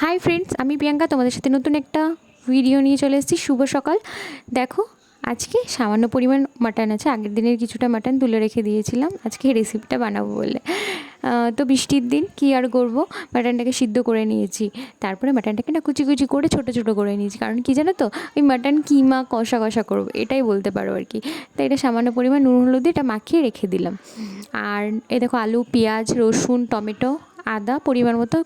Hi friends, আমি প্রিয়াঙ্কা তোমাদের সাথে নতুন একটা ভিডিও নিয়ে চলে এসেছি। শুভ সকাল। দেখো, আজকে সামান্য পরিমাণ মাটন আছে, আগের দিনের কিছুটা মাটন তুলে রেখে দিয়েছিলাম আজকে রেসিপিটা বানাবো বলে। তো বৃষ্টির দিন কী আর করবো, মাটনটাকে সিদ্ধ করে নিয়েছি। তারপরে মাটনটাকে না কুচি কুচি করে ছোটো ছোটো করে নিয়েছি, কারণ কী জানো তো, ওই মাটন কিমা কষা কষা করবো, এটাই বলতে পারো আর কি। তাই এটা সামান্য পরিমাণ নুন হলুদ দিয়ে এটা মাখিয়ে রেখে দিলাম। আর এই দেখো, আলু, পেঁয়াজ, রসুন, টমেটো, আদা পরিমাণ মতো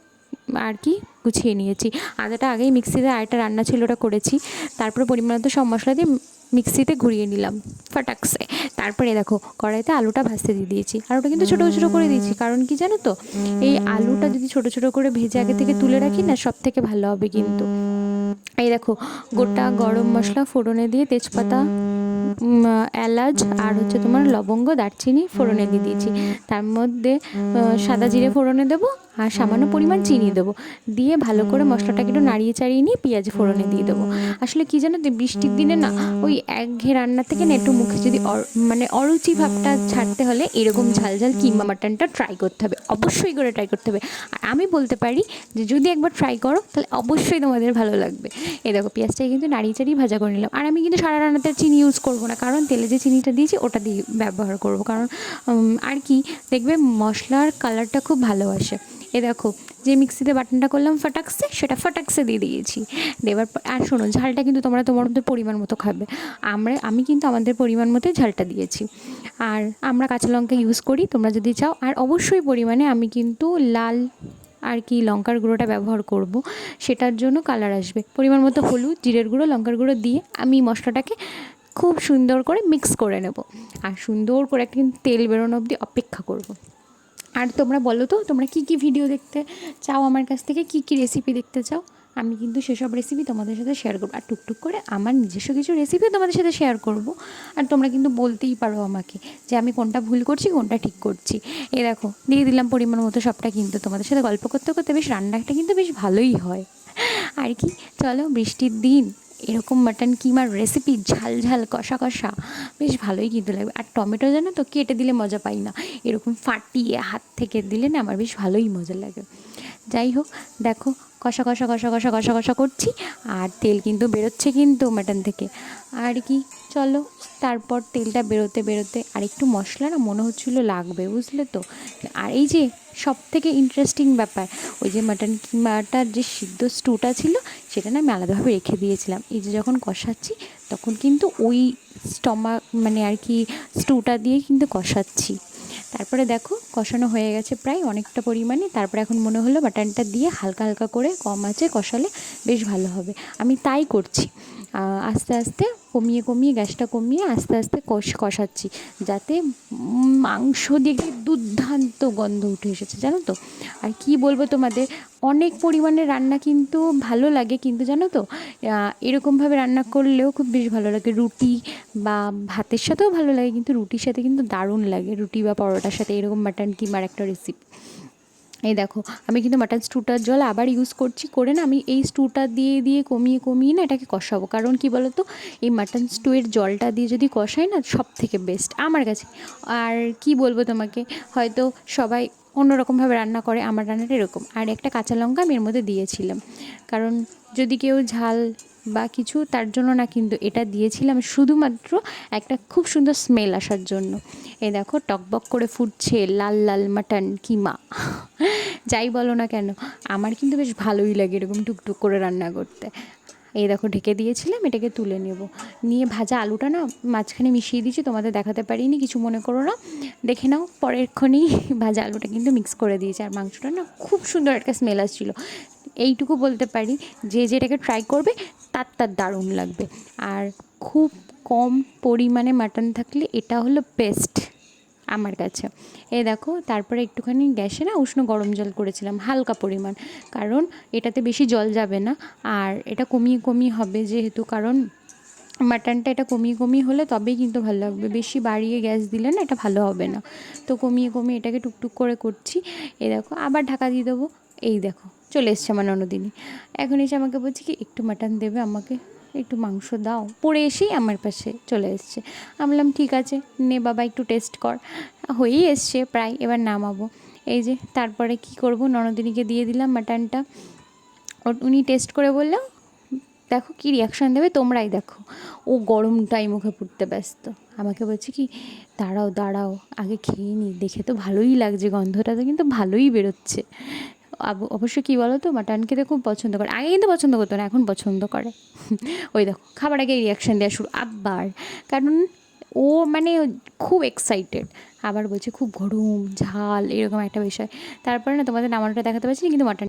আর কি গুছিয়ে নিয়েছি। আদাটা আগেই মিক্সিতে আরেকটা রান্না ছিল, ওটা করেছি। তারপরে পরিমাণ মতো সব মশলা দিয়ে মিক্সিতে ঘুরিয়ে নিলাম ফটাকসে। তারপরে দেখো, কড়াইতে আলুটা ভাজতে দিয়ে দিয়েছি, আর ওটা কিন্তু ছোটো ছোটো করে দিয়েছি, কারণ কি জানো তো, এই আলুটা যদি ছোটো ছোটো করে ভেজে আগে থেকে তুলে রাখি না, সব থেকে ভালো হবে কিন্তু। এই দেখো, গোটা গরম মশলা ফোড়নে দিয়ে তেজপাতা, এলাচ আর হচ্ছে তোমার লবঙ্গ, দারচিনি ফোড়নে দিয়ে দিয়েছি। তার মধ্যে সাদা জিরে ফোড়নে দেবো, আর সামান্য পরিমাণ চিনি দেবো। দিয়ে ভালো করে মশলাটাকে একটু নাড়িয়ে চাড়িয়ে নিয়ে পেঁয়াজ ফোড়নে দিয়ে দেবো। আসলে কী জানো তো, বৃষ্টির দিনে না ওই একঘেয়ে রান্না থেকে না একটু মুখে যদি মানে অরুচি ভাবটা ছাড়তে হলে এরকম ঝাল ঝাল কিমা মাটনটা ট্রাই করতে হবে, অবশ্যই করে ট্রাই করতে হবে। আর আমি বলতে পারি যে যদি একবার ট্রাই করো তাহলে অবশ্যই তোমাদের ভালো লাগবে। এই দেখো, পেঁয়াজটাকে কিন্তু নাড়িয়ে চাড়িয়ে ভাজা করে নিলাম। আর আমি কিন্তু সারা রান্নাতে চিনি ইউজ করবো না, কারণ তেলে যে চিনিটা দিয়েছি ওটা দিয়ে ব্যবহার করবো, কারণ আর কি দেখবে মশলার কালারটা খুব ভালো আসে। এ দেখো, যে মিক্সিতে বাটনটা করলাম ফটাকসে, সেটা ফটাকসে দিয়ে দিয়েছি। দেওয়ার পর আর শোনো, ঝালটা কিন্তু তোমরা তোমাদের পরিমাণ মতো খাবে। আমি কিন্তু আমাদের পরিমাণ মতো ঝালটা দিয়েছি। আর আমরা কাঁচা লঙ্কা ইউজ করি, তোমরা যদি চাও। আর অবশ্যই পরিমাণে আমি কিন্তু লাল আর কি লঙ্কার গুঁড়োটা ব্যবহার করব, সেটার জন্য কালার আসবে। পরিমাণ মতো হলুদ, জিরের গুঁড়ো, লঙ্কার গুঁড়ো দিয়ে আমি মশলাটাকে খুব সুন্দর করে মিক্স করে নেব। আর সুন্দর করে একটা কিন্তু তেল বেরোনো অবধি অপেক্ষা করব। আর তোমরা বলো তো, তোমরা কী কী ভিডিও দেখতে চাও আমার কাছ থেকে, কী কী রেসিপি দেখতে চাও। আমি কিন্তু সেসব রেসিপি তোমাদের সাথে শেয়ার করবো, আর টুকটুক করে আমার নিজস্ব কিছু রেসিপিও তোমাদের সাথে শেয়ার করব। আর তোমরা কিন্তু বলতেই পারো আমাকে যে আমি কোনটা ভুল করছি, কোনটা ঠিক করছি। এ দেখো, দিয়ে দিলাম পরিমাণ মতো সবটা। কিন্তু তোমাদের সাথে গল্প করতে করতে বেশ রান্নাটা কিন্তু বেশ ভালোই হয় আর কি। চলো, বৃষ্টির দিন এরকম মাটন কিমার রেসিপি ঝাল ঝাল কষা কষা বেশ ভালোই কিন্তু লাগবে। আর টমেটো জানো তো কেটে দিলে মজা পাই না, এরকম ফাটিয়ে হাত থেকে দিলে না আমার বেশ ভালোই মজা লাগে। যাই হোক, দেখো, কষা কষা কষা কষা কষা কষা করছি, আর তেল কিন্তু বেরোচ্ছে কিন্তু মাটন থেকে আর কি। চলো, তারপর তেলটা বেরোতে বেরোতে আর একটু মশলা না মনে হচ্ছিলো লাগবে, বুঝলে তো। আর এই যে সব থেকে ইন্টারেস্টিং ব্যাপার, ওই যে মাটন কিমাটার যে সিদ্ধ স্টুটা ছিল, সেটা না আমি আলাদাভাবে রেখে দিয়েছিলাম। এই যে যখন কষাচ্ছি তখন কিন্তু ওই মানে আর কি স্টুটা দিয়ে কিন্তু কষাচ্ছি। তারপরে দেখো, কষানো হয়ে গেছে প্রায় অনেকটা পরিমাণে। তারপরে এখন মনে হলো মাটনটা দিয়ে হালকা হালকা করে কম আঁচে কষালে বেশ ভালো হবে। আমি তাই করছি, আস্তে আস্তে কমিয়ে কমিয়ে গ্যাসটা কমিয়ে আস্তে আস্তে কষাচ্ছি, যাতে মাংস দিয়ে দুর্দান্ত গন্ধ উঠে এসেছে, জানো তো। আর কি বলবো তোমাদের, অনেক পরিমাণে রান্না কিন্তু ভালো লাগে, কিন্তু জানো তো এরকমভাবে রান্না করলেও খুব বেশ ভালো লাগে। রুটি বা ভাতের সাথেও ভালো লাগে, কিন্তু রুটির সাথে কিন্তু দারুণ লাগে, রুটি বা পরোটার সাথে এরকম মাটন কিমার একটা রেসিপি। এই দেখো, আমি কিন্তু মাটন স্টুটার জল আবার ইউজ করছি, করে না আমি এই স্টুটা দিয়ে দিয়ে কমিয়ে কমিয়ে না এটাকে কষাবো। কারণ কি বলো তো, এই মাটন স্টুয়ের জলটা দিয়ে যদি কষাই না, সব থেকে বেস্ট আমার কাছে। আর কি বলবো তোমাকে, হয়তো সবাই অন্যরকমভাবে রান্না করে, আমার রান্নাটা এরকম। আর একটা কাঁচা লঙ্কা আমি এর মধ্যে দিয়েছিলাম, কারণ যদি কেউ ঝাল বা কিছু, তার জন্য না, কিন্তু এটা দিয়েছিলাম শুধুমাত্র একটা খুব সুন্দর স্মেল আসার জন্য। এই দেখো, টকবক করে ফুটছে লাল লাল মাটন কিমা। যাই বলো না কেন, আমার কিন্তু বেশ ভালোই লাগে এরকম টুকটুক করে রান্না করতে। এই দেখো, ঢেকে দিয়েছিলাম, এটাকে তুলে নেব। নিয়ে ভাজা আলুটা না মাঝখানে মিশিয়ে দিয়েছি, তোমাদের দেখাতে পারিনি, কিছু মনে করো না, দেখে নাও পরেরক্ষণই। ভাজা আলুটা কিন্তু মিক্স করে দিয়েছি, আর মাংসটা না খুব সুন্দর একটা স্মেল আসছিলো। এইটুকু বলতে পারি, যে যেটাকে ট্রাই করবে তার তার দারুণ লাগবে। আর খুব কম পরিমাণে মাটন থাকলে এটা হলো বেস্ট আমার কাছে। এই দেখো, তারপরে একটুখানি গ্যাসে না উষ্ণ গরম জল করেছিলাম হালকা পরিমাণ, কারণ এটাতে বেশি জল যাবে না। আর এটা কমিয়ে কমিয়ে হবে যেহেতু, কারণ মাটনটা এটা কমিয়ে কমিয়ে হলে তবেই কিন্তু ভালো লাগবে, বেশি বাড়িয়ে গ্যাস দিলে না এটা ভালো হবে না। তো কমিয়ে কমিয়ে এটাকে টুকটুক করে করছি। এই দেখো, আবার ঢাকা দিয়ে দেবো। এই দেখো, চলে এসছে আমার ননদিনী। এখন এসে আমাকে বলছি কি একটু মাটন দেবে আমাকে, একটু মাংস দাও। পড়ে এসেই আমার পাশে চলে এসছে। আমি বললাম ঠিক আছে, নে বাবা একটু টেস্ট কর। হয়েই এসছে প্রায়, এবার নামাবো। এই যে তারপরে কি করব, ননদিনীকে দিয়ে দিলাম মাটনটা। উনি টেস্ট করে বললো দেখো কি রিয়াকশান দেবে, তোমরাই দেখো। ও গরমটাই মুখে পুড়তে ব্যস্ত, আমাকে বলছে কি দাঁড়াও দাঁড়াও আগে খেয়ে নিই, দেখে তো ভালোই লাগছে, গন্ধটা তো কিন্তু ভালোই বেরোচ্ছে। অবশ্য কী বলো তো, মাটন খেতে খুব পছন্দ করে, আগে কিন্তু পছন্দ করতো না, এখন পছন্দ করে। ওই দেখো খাবার আগে রিয়াকশান দেওয়া শুরু আবার, কারণ ও মানে খুব এক্সাইটেড, আবার বলছে খুব গরম ঝাল এরকম একটা বিষয়। তারপরে না তোমাদের নামানোটা দেখাতে পারছি না, কিন্তু মাটন